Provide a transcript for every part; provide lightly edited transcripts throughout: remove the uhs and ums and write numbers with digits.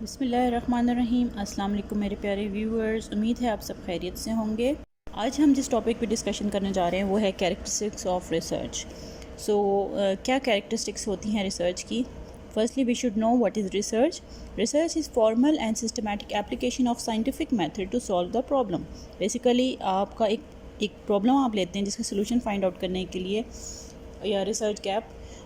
बिस्मिल्लाहिर्रहमानिर्रहीम। अस्सलाम वालेकुम मेरे प्यारे व्यूअर्स, उम्मीद है आप सब खैरियत से होंगे। आज हम जिस टॉपिक पे डिस्कशन करने जा रहे हैं वो है कैरेक्टरिस्टिक्स ऑफ रिसर्च। क्या कैरेक्टरिस्टिक्स होती हैं रिसर्च की? Firstly we should know what is research. Research is formal and systematic application of scientific method to solve the problem. Basically आपका एक प्रॉब्लम आप लेते हैं जिसका सोल्यूशन फाइंड आउट करने के लिए, या रिसर्च गैप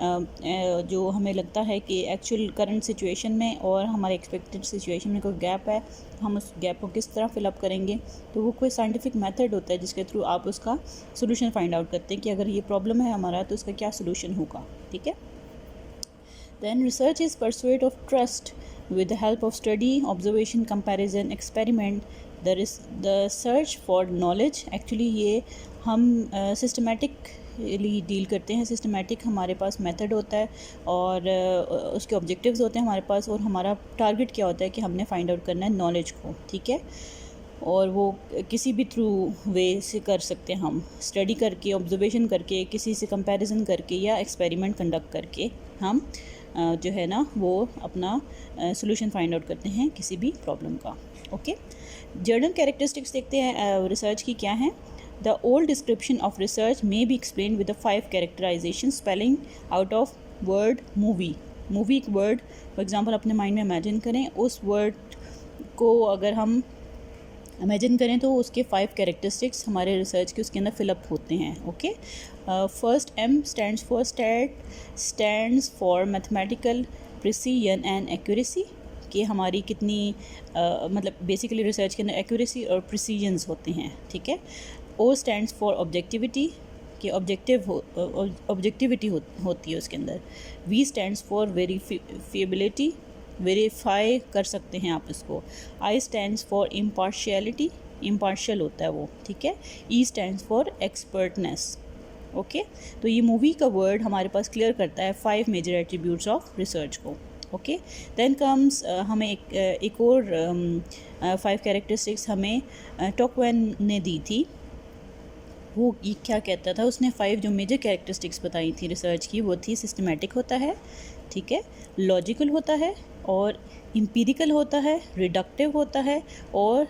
जो हमें लगता है कि एक्चुअल करंट सिचुएशन में और हमारे एक्सपेक्टेड सिचुएशन में कोई गैप है, हम उस गैप को किस तरह फिलअप करेंगे। तो वो कोई साइंटिफिक मेथड होता है जिसके थ्रू आप उसका सोल्यूशन फाइंड आउट करते हैं कि अगर ये प्रॉब्लम है हमारा तो उसका क्या सोल्यूशन होगा। ठीक है। Then research is pursuit of trust with the help of study, observation, comparison, experiment. The search for knowledge. Actually ये हम सिस्टमेटिकली डील करते हैं। सिस्टमेटिक हमारे पास मेथड होता है और उसके ऑब्जेक्टिव्स होते हैं हमारे पास, और हमारा टारगेट क्या होता है कि हमने फाइंड आउट करना है नॉलेज को। ठीक है। और वो किसी भी थ्रू वे से कर सकते हैं, हम स्टडी करके, ऑब्जर्वेशन करके, किसी से कंपैरिजन करके या एक्सपेरिमेंट कंडक्ट करके हम जो है ना वो अपना सोल्यूशन फाइंड आउट करते हैं किसी भी प्रॉब्लम का। ओके। जर्नल कैरेक्टरिस्टिक्स देखते हैं रिसर्च की क्या है। The old description of research may be explain with the 5 characterization spelling out of word movie. Movie एक वर्ड फॉर एग्जांपल अपने माइंड में इमेजिन करें, उस वर्ड को अगर हम इमेजिन करें तो उसके 5 कैरेक्टरिस्टिक्स हमारे रिसर्च के उसके अंदर फिलअप होते हैं। Okay. First M stands for stands for mathematical precision and accuracy, कि हमारी कितनी मतलब बेसिकली रिसर्च के अंदर एक्यूरेसी और प्रिसीजन्स होते हैं। ठीक है। O स्टैंड्स फॉर ऑब्जेक्टिविटी, कि ऑब्जेक्टिविटी होती है उसके अंदर। V stands for verifiability, verify कर सकते हैं आप इसको। I stands for impartiality, impartial होता है वो। ठीक है। E stands for expertness. Okay. तो ये मूवी का वर्ड हमारे पास क्लियर करता है 5 मेजर एट्रीब्यूट्स ऑफ रिसर्च को। ओके। देन कम्स हमें एक और 5 कैरेक्टरिस्टिक्स हमें टॉकवेन ने दी थी। वो ये क्या कहता था, उसने 5 जो मेजर कैरेक्टरिस्टिक्स बताई थी रिसर्च की, वो थी सिस्टमेटिक होता है, ठीक है, लॉजिकल होता है, और एम्पिरिकल होता है, रिडक्टिव होता है, और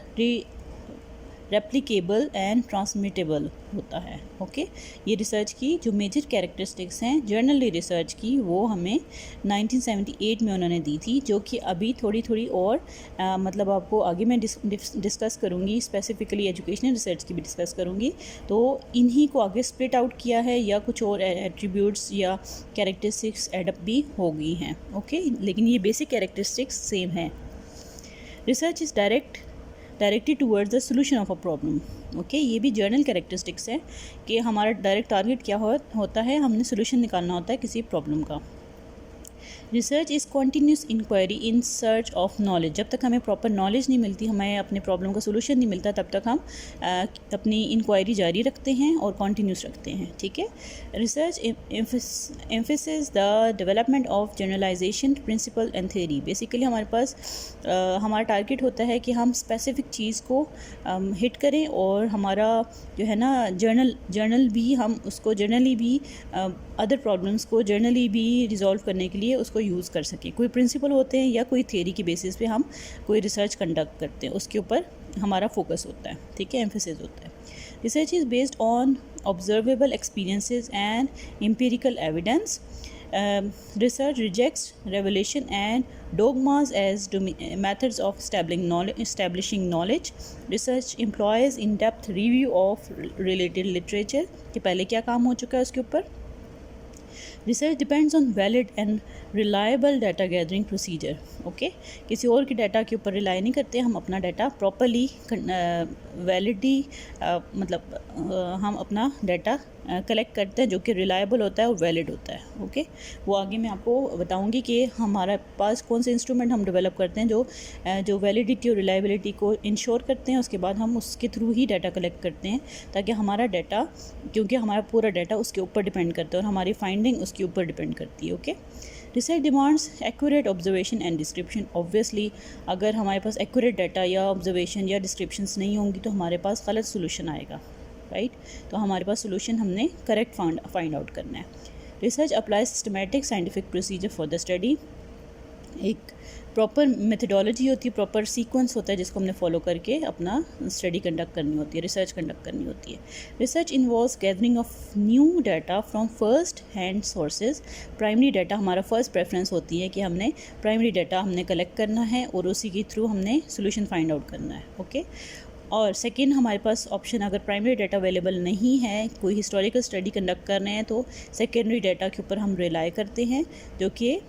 रेप्लिकेबल एंड ट्रांसमिटेबल होता है। ओके। ये रिसर्च की जो मेजर कैरेक्टरिस्टिक्स हैं जर्नली रिसर्च की, वो हमें 1978 में उन्होंने दी थी, जो कि अभी थोड़ी और मतलब आपको आगे मैं डिस्कस करूँगी, स्पेसिफिकली एजुकेशनल रिसर्च की भी डिस्कस करूँगी। तो इन्हीं को आगे स्प्लिट आउट किया है, या कुछ और एट्रीब्यूट्स या कैरेक्टरिस्टिक्स एडअप भी हो गई हैं। ओके। लेकिन ये बेसिक कैरेक्टरिस्टिक्स सेम है। Research is directed towards the solution of a problem. Okay. ये भी जर्नल कैरेक्टरिस्टिक्स है कि हमारा डायरेक्ट टारगेट क्या होता है, हमने सोल्यूशन निकालना होता है किसी प्रॉब्लम का। Research is continuous inquiry in search of knowledge. जब तक हमें प्रॉपर नॉलेज नहीं मिलती, हमें अपने प्रॉब्लम का सोल्यूशन नहीं मिलता, तब तक हम अपनी इंक्वायरी जारी रखते हैं और कॉन्टीन्यूस रखते हैं। ठीक है। Research emphasis the development of generalization principle and theory. Basically हमारे पास हमारा टारगेट होता है कि हम स्पेसिफिक चीज़ को हिट करें, और हमारा जो है ना जर्नल भी हम उसको जर्नली भी अदर प्रॉब्लम्स को जर्नली भी रिजॉल्व करने के लिए उसको यूज़ कर सकें। कोई प्रिंसिपल होते हैं या कोई थ्योरी की बेसिस पे हम कोई रिसर्च कंडक्ट करते हैं, उसके ऊपर हमारा फोकस होता है। ठीक है, एम्फेसिस होता है। Research is based on observable experiences and empirical evidence. Research rejects revelation and dogmas as methods of establishing knowledge. Research employs in-depth review of related literature, कि पहले क्या काम हो चुका है उसके ऊपर। Research depends on valid and reliable data gathering procedure. Okay. किसी और के डाटा के ऊपर रिलाई नहीं करते, हम अपना डाटा प्रॉपरली वैलिडी मतलब हम अपना डाटा कलेक्ट करते हैं जो कि रिलायबल होता है और वैलिड होता है। ओके। वो आगे मैं आपको बताऊंगी कि हमारे पास कौन से इंस्ट्रूमेंट हम डेवलप करते हैं जो वैलिडिटी और रिलायबिलिटी को इंश्योर करते हैं। उसके बाद हम उसके थ्रू ही डाटा कलेक्ट करते हैं, ताकि हमारा डाटा, क्योंकि हमारा पूरा डाटा उसके ऊपर डिपेंड करता है और हमारी फाइंडिंग उसके ऊपर डिपेंड करती है। Okay. Research demands accurate observation and description. Obviously अगर हमारे पास एक्यूरेट डाटा या ऑब्जर्वेशन या डिस्क्रिप्शंस नहीं होंगी तो हमारे पास गलत सोल्यूशन आएगा, राइट। तो हमारे पास सोल्यूशन हमने करेक्ट फाइंड आउट करना है। Research apply systematic scientific procedure for the study. एक प्रॉपर मेथडोलॉजी होती है, प्रॉपर सीक्वेंस होता है जिसको हमने फॉलो करके अपना स्टडी कंडक्ट करनी होती है, रिसर्च कंडक्ट करनी होती है। Research involves gathering of new data from first hand sources. Primary data हमारा फर्स्ट प्रेफरेंस होती है कि हमने प्राइमरी डाटा हमने कलेक्ट करना है और उसी के थ्रू हमने सोल्यूशन फाइंड आउट करना है। ओके, और सेकेंड हमारे पास ऑप्शन, अगर प्राइमरी डाटा अवेलेबल नहीं है, कोई हिस्टोरिकल स्टडी कंडक्ट कर रहे हैं, तो सेकेंडरी डाटा के ऊपर हम रिलाई करते हैं, जो कि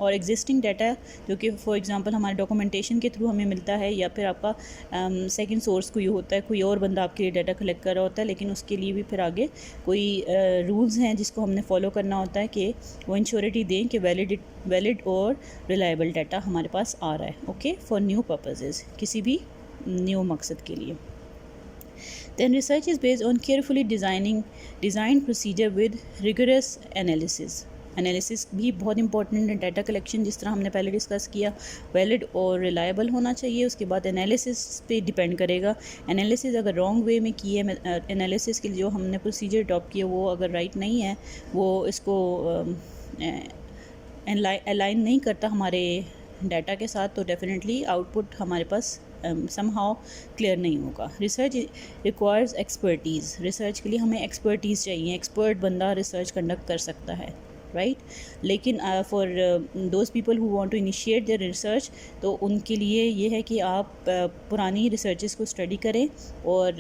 और एग्जिस्टिंग डाटा जो कि फॉर एग्जांपल हमारे डॉक्यूमेंटेशन के थ्रू हमें मिलता है, या फिर आपका सेकंड सोर्स कोई होता है, कोई और बंदा आपके लिए डाटा कलेक्ट कर रहा होता है, लेकिन उसके लिए भी फिर आगे कोई रूल्स हैं जिसको हमने फॉलो करना होता है कि वो इंश्योरिटी दें कि वैलिड और रिलायबल डाटा हमारे पास आ रहा है। ओके, फॉर न्यू पर्पसेस, किसी भी न्यू मकसद के लिए। Then research is based on carefully designed procedure with rigorous analysis. Analysis भी बहुत इंपॉर्टेंट है। डाटा कलेक्शन जिस तरह हमने पहले डिस्कस किया, वैलिड और रिलायबल होना चाहिए। उसके बाद एनालिसिस पे डिपेंड करेगा। एनालिसिस अगर रॉन्ग वे में की है, एनालिसिस के लिए जो हमने प्रोसीजर अडॉप्ट किया वो अगर राइट नहीं है, वो इसको अलाइन नहीं करता हमारे डाटा के साथ, तो डेफिनेटली आउटपुट हमारे पास समहाउ क्लियर नहीं होगा। Research requires expertise. रिसर्च के लिए हमें एक्सपर्टीज़ चाहिए, एक्सपर्ट बंदा रिसर्च कंडक्ट कर सकता है, राइट। लेकिन for those people who want to initiate their research, तो उनके लिए ये है कि आप पुरानी रिसर्चेस को स्टडी करें और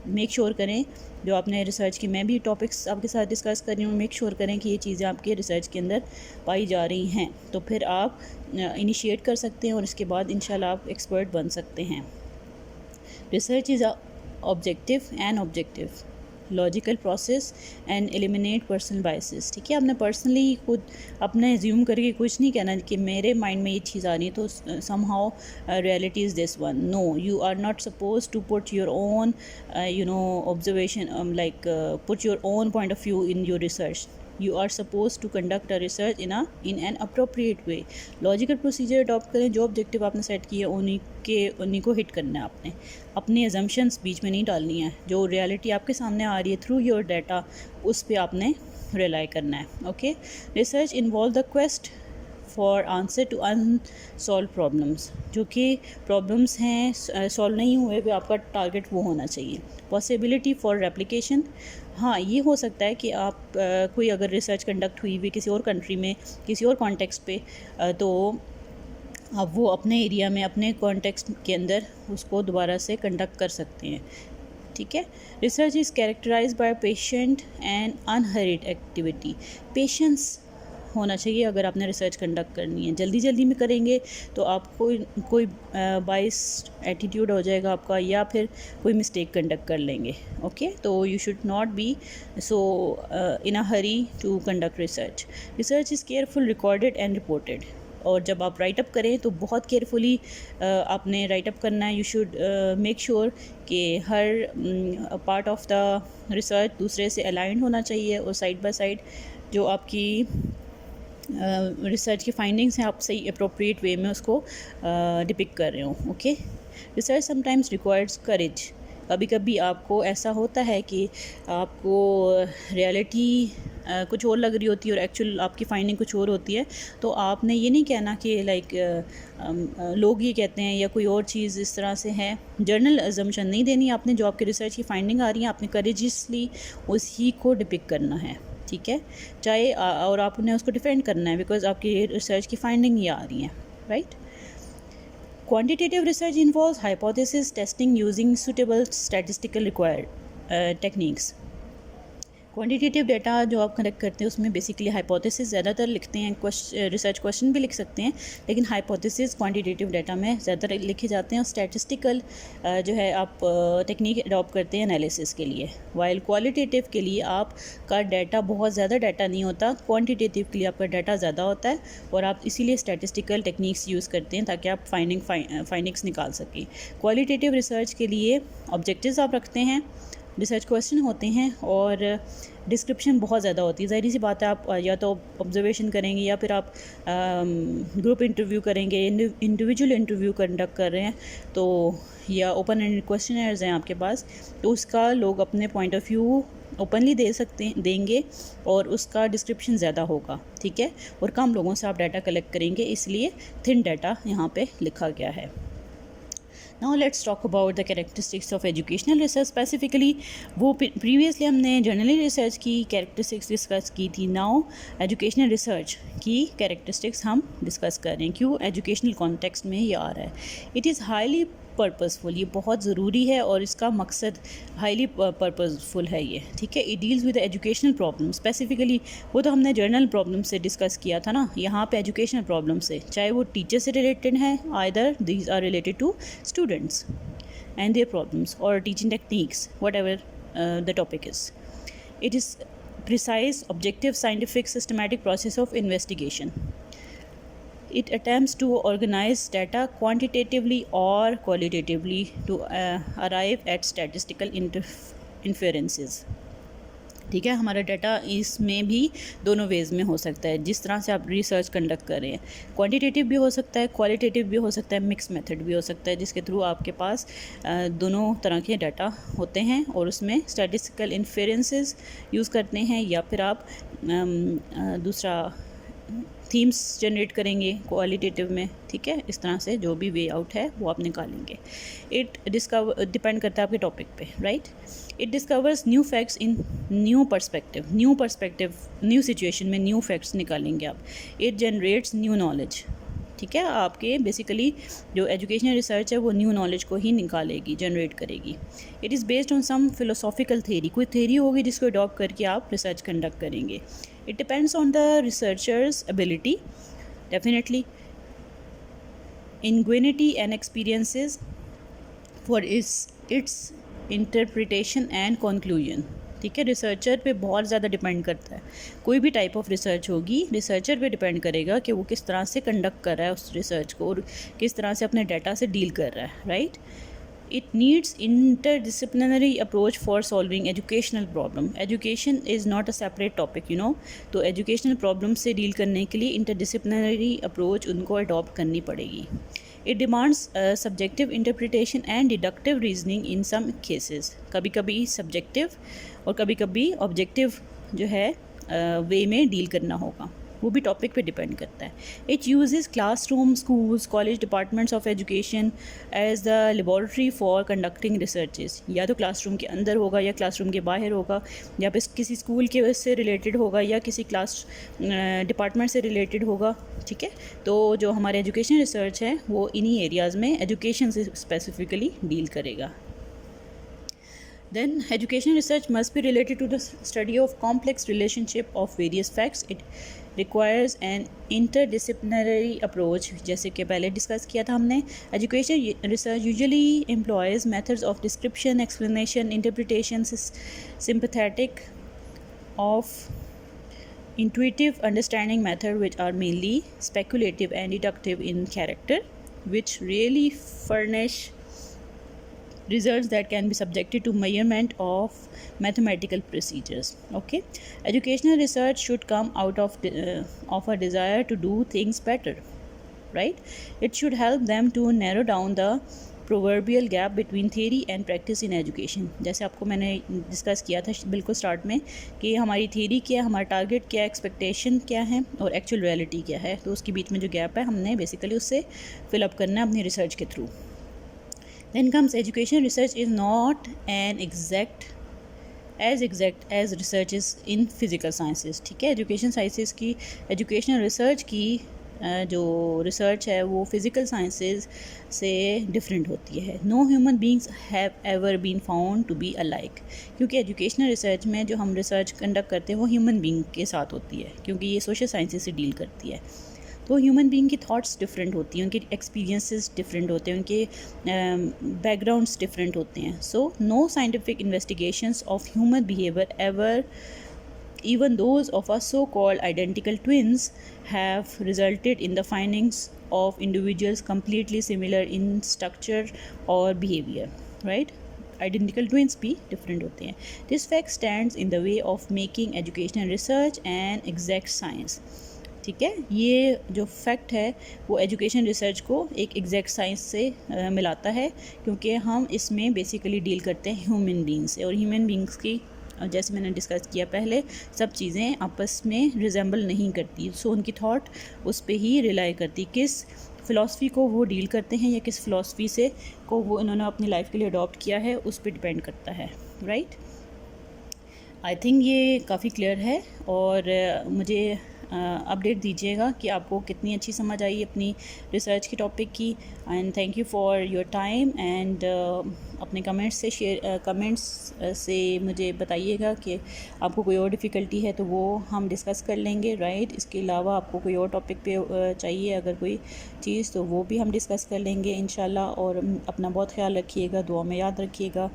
मेक श्योर करें जो आपने रिसर्च की, मैं भी टॉपिक्स आपके साथ डिस्कस कर रही हूँ, मेक श्योर करें कि ये चीज़ें आपके रिसर्च के अंदर पाई जा रही हैं, तो फिर आप इनिशिएट कर सकते हैं और इसके बाद इंशाल्लाह आप एक्सपर्ट बन सकते हैं। Research is objective and objective logical process and eliminate personal biases. ठीक है, आपने पर्सनली खुद अपने एज्यूम करके कुछ नहीं कहना कि मेरे माइंड में ये चीज़ आ रही है तो somehow reality is this one. No, you are not suppose to put your own observation, like put your own point of view in your research. You are supposed to conduct a research in an appropriate way. Logical procedure adopt करें, जो objective आपने set किए उन्हीं को hit करना है आपने, अपनी एजम्पशंस बीच में नहीं डालनी है। जो रियलिटी आपके सामने आ रही है थ्रू योर डाटा, उस पर आपने रिलाई करना है। Okay, research involve the quest for answer to unsolve problems. जो कि प्रॉब्लम्स हैं सॉल्व नहीं हुए, वे आपका टारगेट वो होना चाहिए। पॉसिबिलिटी फॉर रेप्लिकेशन, हाँ ये हो सकता है कि आप कोई अगर रिसर्च कंडक्ट हुई हुई किसी और कंट्री में, किसी और कॉन्टेक्स्ट पे, तो आप वो अपने एरिया में, अपने कॉन्टेक्स्ट के अंदर उसको दोबारा से कंडक्ट कर सकते हैं। ठीक है, research is characterized by patient and unhurried activity. Patience होना चाहिए अगर आपने रिसर्च कंडक्ट करनी है। जल्दी में करेंगे तो आपको कोई बाइस एटीट्यूड हो जाएगा आपका, या फिर कोई मिस्टेक कंडक्ट कर लेंगे। ओके, तो you should not be so in a hurry to conduct research. Research is careful recorded and reported. और जब आप राइटअप करें तो बहुत केयरफुली आपने राइटअप करना है। यू शुड मेक श्योर कि हर पार्ट ऑफ द रिसर्च दूसरे से अलाइंड होना चाहिए, और साइड बाय साइड जो आपकी रिसर्च की फाइंडिंग्स हैं आप सही अप्रोप्रिएट वे में उसको डिपिक्ट कर रहे हो। ओके, रिसर्च समटाइम्स रिक्वायर्स करेज। कभी कभी आपको ऐसा होता है कि आपको रियलिटी कुछ और लग रही होती है और एक्चुअल आपकी फाइंडिंग कुछ और होती है, तो आपने ये नहीं कहना कि लाइक लोग ये कहते हैं या कोई और चीज़ इस तरह से है। जर्नल अजम्पशन नहीं देनी आपने, जो आपकी रिसर्च की फाइंडिंग आ रही है आपने करेजियसली उसी को डिपिक्ट करना है। ठीक है, चाहे और आपने उसको डिफेंड करना है, बिकॉज आपकी रिसर्च की फाइंडिंग ये आ रही है, right. Quantitative research involves hypothesis testing using suitable statistical required techniques. Quantitative data जो आप कलेक्ट करते हैं उसमें बेसिकली हाइपोथेसिस ज़्यादातर लिखते हैं, रिसर्च क्वेश्चन भी लिख सकते हैं, लेकिन हाइपोथेसिस क्वांटिटेटिव डाटा में ज़्यादातर लिखे जाते हैं। और स्टैटिस्टिकल जो है आप टेक्निक अडॉप्ट करते हैं एनालिसिस के लिए। वाइल क्वालिटेटिव के लिए आपका डाटा बहुत ज़्यादा डाटा नहीं होता, क्वान्टिटेटिव के लिए आपका डाटा ज़्यादा होता है, और आप इसीलिए स्टैटिस्टिकल टेक्निक्स यूज़ करते हैं ताकि आप फाइंडिंग्स निकाल सकें। क्वालिटेटिव रिसर्च के लिए ऑब्जेक्टिव्स आप रखते हैं, रिसर्च क्वेश्चन होते हैं, और डिस्क्रिप्शन बहुत ज़्यादा होती है। ज़ाहिर सी बात है, आप या तो ऑब्जर्वेशन करेंगे या फिर आप ग्रुप इंटरव्यू करेंगे, इंडिविजुअल इंटरव्यू कंडक्ट कर रहे हैं, तो या ओपन एंडेड क्वेश्चनर्स हैं आपके पास, तो उसका लोग अपने पॉइंट ऑफ व्यू ओपनली देंगे और उसका डिस्क्रिप्शन ज़्यादा होगा, ठीक है, और कम लोगों से आप डाटा कलेक्ट करेंगे, इसलिए थिन डाटा यहाँ पे लिखा गया है। Now let's talk about the characteristics of educational research specifically। वो प्रीवियसली हमने जर्नली रिसर्च की कैरेक्टरिस्टिक्स डिस्कस की थी। नाउ एजुकेशनल रिसर्च की कैरेक्टरिस्टिक्स हम डिस्कस कर रहे हैं। क्यों? एजुकेशनल कॉन्टेक्स्ट में ये आ रहा है। इट इज़ हाईली पर्पसफुल, ये बहुत ज़रूरी है और इसका मकसद हाईली पर्पसफुल है ये, ठीक है। It deals with educational problem specifically, वो तो हमने जर्नल प्रॉब्लम से डिस्कस किया था ना, यहाँ पे एजुकेशनल प्रॉब्लम से, चाहे वो टीचर से रिलेटेड है, either these are related to students and their problems or teaching techniques, whatever the topic is. It is precise, objective, scientific, systematic process of investigation. It attempts to organize data quantitatively or qualitatively to arrive at statistical inferences. ठीक है, हमारा data इसमें भी दोनों ways में हो सकता है, जिस तरह से आप रिसर्च कंडक्ट कर रहे हैं। क्वांटिटेटिव भी हो सकता है, क्वालिटेटिव भी हो सकता है, मिक्स मेथड भी हो सकता है, जिसके थ्रू आपके पास दोनों तरह के डाटा होते हैं और उसमें स्टैटिस्टिकल इन्फेरेंसेस यूज़ करते हैं, या फिर आप दूसरा थीम्स जनरेट करेंगे क्वालिटेटिव में, ठीक है। इस तरह से जो भी वे आउट है वो आप निकालेंगे। इट डिपेंड करता है आपके टॉपिक पे, right. It discovers new facts in new perspective, new situation में न्यू फैक्ट्स निकालेंगे आप। इट जनरेट्स न्यू नॉलेज, ठीक है। आपके बेसिकली जो एजुकेशनल रिसर्च है वो न्यू नॉलेज को ही निकालेगी, जनरेट करेगी। It is based on some philosophical theory, कोई थेरी होगी जिसको अडॉप्ट करके आप रिसर्च कंडक्ट करेंगे। It depends on the researcher's ability, definitely, ingenuity and experiences for its interpretation and conclusion, ठीक है। रिसर्चर पे बहुत ज़्यादा डिपेंड करता है, कोई भी टाइप ऑफ रिसर्च होगी, रिसर्चर पे डिपेंड करेगा कि वो किस तरह से कंडक्ट कर रहा है उस रिसर्च को और किस तरह से अपने डाटा से डील कर रहा है, right. It needs interdisciplinary approach for solving educational problem. Education is not a separate topic, you know, तो एजुकेशनल प्रॉब्लम से डील करने के लिए इंटरडिसिप्लिनरी अप्रोच उनको अडॉप्ट करनी पड़ेगी। It demands subjective interpretation and deductive reasoning in some cases, कभी कभी सब्जेक्टिव और कभी कभी ऑब्जेक्टिव जो है वे में डील करना होगा, वो भी टॉपिक पे डिपेंड करता है। It uses classroom, schools, college, departments of education as the laboratory for conducting researches. या तो क्लासरूम के अंदर होगा या क्लासरूम के बाहर होगा, या फिर किसी स्कूल के से रिलेटेड होगा या किसी क्लास डिपार्टमेंट से रिलेटेड होगा, ठीक है। तो जो हमारे एजुकेशन रिसर्च है वो इन्हीं एरियाज़ में एजुकेशन से स्पेसिफिकली डील करेगा। Then education research must be related to the study of complex relationship of various facts. It requires an interdisciplinary approach, जैसे कि पहले डिस्कस किया था हमने। Education research usually employs methods of description, explanation, interpretation, sympathetic, of intuitive understanding method, which are mainly speculative and deductive in character, which really furnish results that can be subjected to measurement of mathematical procedures. Okay, educational research should come out of a desire to do things better, right? It should help them to narrow down the proverbial gap between theory and practice in education. जैसे आपको मैंने discuss किया था बिल्कुल start में कि हमारी theory क्या है, हमारा टारगेट क्या है, एक्सपेक्टेशन क्या है और एक्चुअल रियलिटी क्या है, तो उसके बीच में जो गैप है हमने बेसिकली उससे फिलअप करना है अपनी रिसर्च के through. Then comes education research is not an exact as research is in physical sciences, ठीक है। एजुकेशन साइंसेस की एजुकेशनल रिसर्च की जो रिसर्च है वो फिज़िकल साइंसेस से डिफरेंट होती है। No human beings have ever been found to be alike, क्योंकि एजुकेशनल रिसर्च में जो हम रिसर्च कंडक्ट करते हैं वो ह्यूमन बींग के साथ होती है, क्योंकि ये सोशल साइंसेस से डील करती है। तो ह्यूमन बीइंग की थॉट्स डिफरेंट होती हैं, उनके एक्सपीरियंसेस डिफरेंट होते हैं, उनके बैकग्राउंड्स डिफरेंट होते हैं। So no scientific investigations of human behaviour ever, even those of us so-called identical twins, have resulted in the findings of individuals completely similar in structure or behavior, right? Identical twins भी different होते हैं। This fact stands in the way of making educational research an exact science, ठीक है। ये जो fact है वो education research को एक एग्जैक्ट साइंस से मिलाता है, क्योंकि हम इसमें बेसिकली डील करते हैं ह्यूमन बींग्स से, और ह्यूमन बींग्स की जैसे मैंने डिस्कस किया पहले, सब चीज़ें आपस में रिजेंबल नहीं करती। सो उनकी थॉट उस पे ही रिलाई करती, किस फ़िलासफ़ी को वो डील करते हैं या किस फ़िलासफ़ी से को वो इन्होंने अपनी लाइफ के लिए अडॉप्ट किया है, उस पर डिपेंड करता है, राइट। आई थिंक ये काफ़ी क्लियर है, और मुझे अपडेट दीजिएगा कि आपको कितनी अच्छी समझ आई अपनी रिसर्च की टॉपिक की। And thank you for your time, and अपने कमेंट्स से मुझे बताइएगा कि आपको कोई और डिफ़िकल्टी है तो वो हम डिस्कस कर लेंगे, राइट। इसके अलावा आपको कोई और टॉपिक पे चाहिए अगर कोई चीज़, तो वो भी हम डिस्कस कर लेंगे इंशाल्लाह। और अपना बहुत ख्याल रखिएगा, दुआ में याद रखिएगा।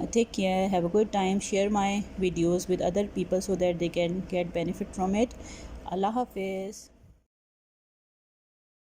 Take care, have a good time, share my videos with other people so that they can get benefit from it. अल्लाह हाफिज़।